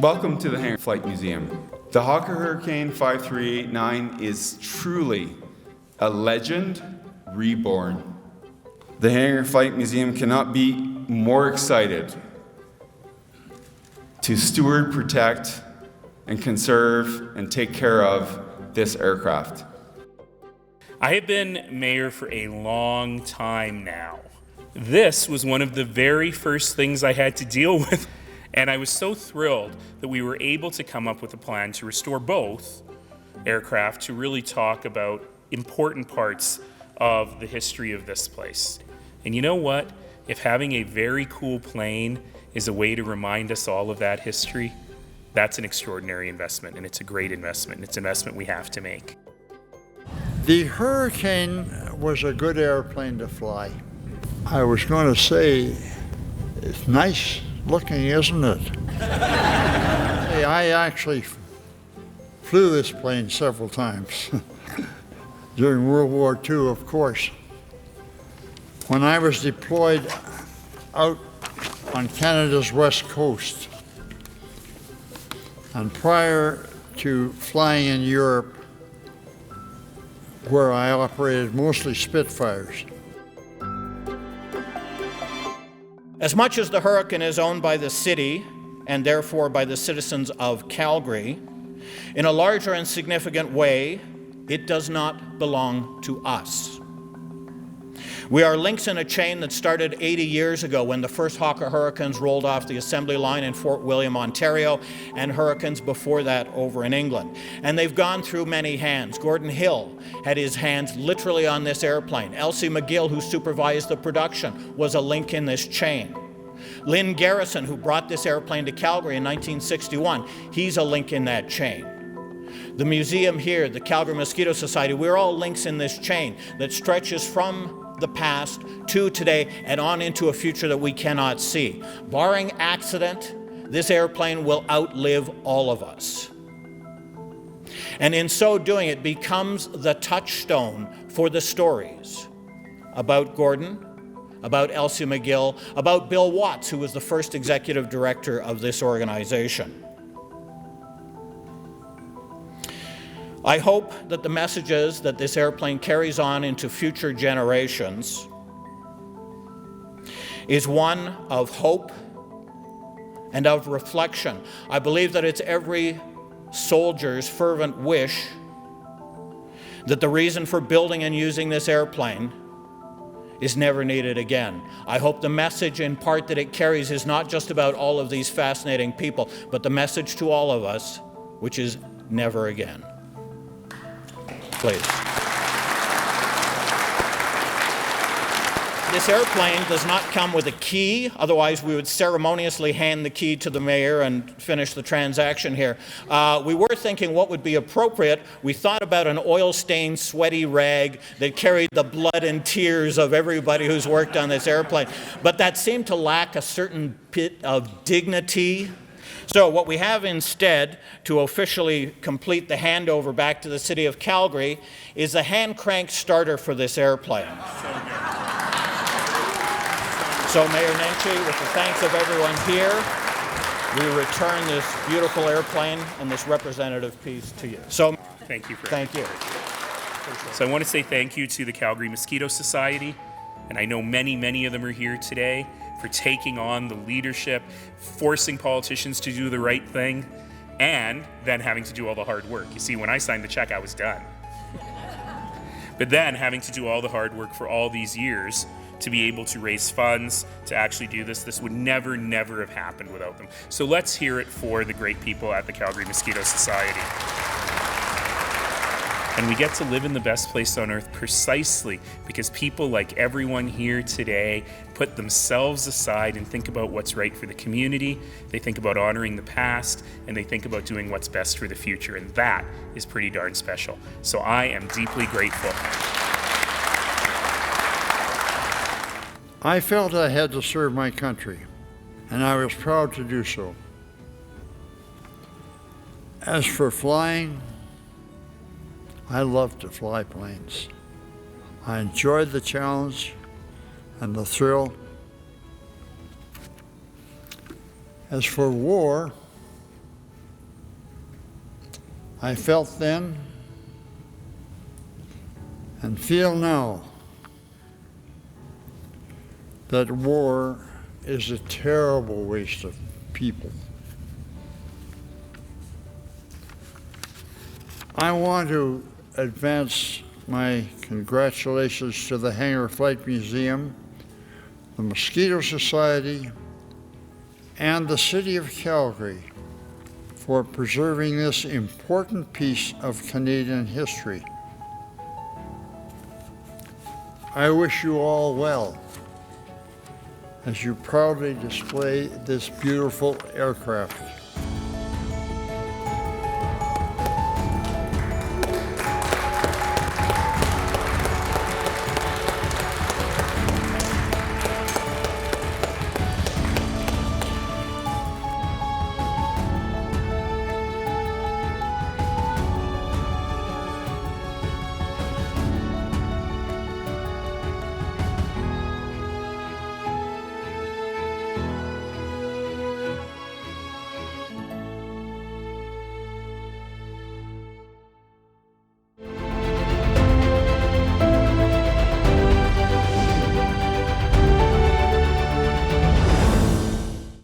Welcome to the Hangar Flight Museum. The Hawker Hurricane 5389 is truly a legend reborn. The Hangar Flight Museum cannot be more excited to steward, protect, and conserve and take care of this aircraft. I have been mayor for a long time now. This was one of the very first things I had to deal with, and I was so thrilled that we were able to come up with a plan to restore both aircraft to really talk about important parts of the history of this place. And you know what? If having a very cool plane is a way to remind us all of that history, that's an extraordinary investment, and it's a great investment, and it's an investment we have to make. The Hurricane was a good airplane to fly. I was going to say, it's nice looking, isn't it? I actually flew this plane several times during World War II, of course. When I was deployed out on Canada's west coast, and prior to flying in Europe, where I operated mostly Spitfires. As much as the Hurricane is owned by the city, and therefore by the citizens of Calgary, in a larger and significant way, it does not belong to us. We are links in a chain that started 80 years ago when the first Hawker Hurricanes rolled off the assembly line in Fort William, Ontario, and hurricanes before that over in England. And they've gone through many hands. Gordon Hill had his hands literally on this airplane. Elsie McGill, who supervised the production, was a link in this chain. Lynn Garrison, who brought this airplane to Calgary in 1961, he's a link in that chain. The museum here, the Calgary Mosquito Society, we're all links in this chain that stretches from the past to today and on into a future that we cannot see. Barring accident, this airplane will outlive all of us. And in so doing, it becomes the touchstone for the stories about Gordon, about Elsie McGill, about Bill Watts, who was the first executive director of this organization. I hope that the messages that this airplane carries on into future generations is one of hope and of reflection. I believe that it's every soldier's fervent wish that the reason for building and using this airplane is never needed again. I hope the message in part that it carries is not just about all of these fascinating people, but the message to all of us, which is never again. Please. This airplane does not come with a key, otherwise we would ceremoniously hand the key to the mayor and finish the transaction here. We were thinking what would be appropriate. We thought about an oil-stained, sweaty rag that carried the blood and tears of everybody who's worked on this airplane, but that seemed to lack a certain bit of dignity. So what we have instead, to officially complete the handover back to the city of Calgary, is a hand-crank starter for this airplane. So Mayor Nenshi, with the thanks of everyone here, we return this beautiful airplane and this representative piece to you. So Thank you for thank you. So I want to say thank you to the Calgary Mosquito Society, and I know many of them are here today, for taking on the leadership, forcing politicians to do the right thing, and then having to do all the hard work. You see, when I signed the check, I was done. But then having to do all the hard work for all these years to be able to raise funds, to actually do this would never have happened without them. So let's hear it for the great people at the Calgary Mosquito Society. And we get to live in the best place on earth precisely because people like everyone here today put themselves aside and think about what's right for the community. They think about honoring the past, and they think about doing what's best for the future. And that is pretty darn special. So I am deeply grateful. I felt I had to serve my country, and I was proud to do so. As for flying, I love to fly planes. I enjoyed the challenge and the thrill. As for war, I felt then and feel now that war is a terrible waste of people. I want to advance my congratulations to the Hangar Flight Museum, the Mosquito Society, and the City of Calgary for preserving this important piece of Canadian history. I wish you all well as you proudly display this beautiful aircraft.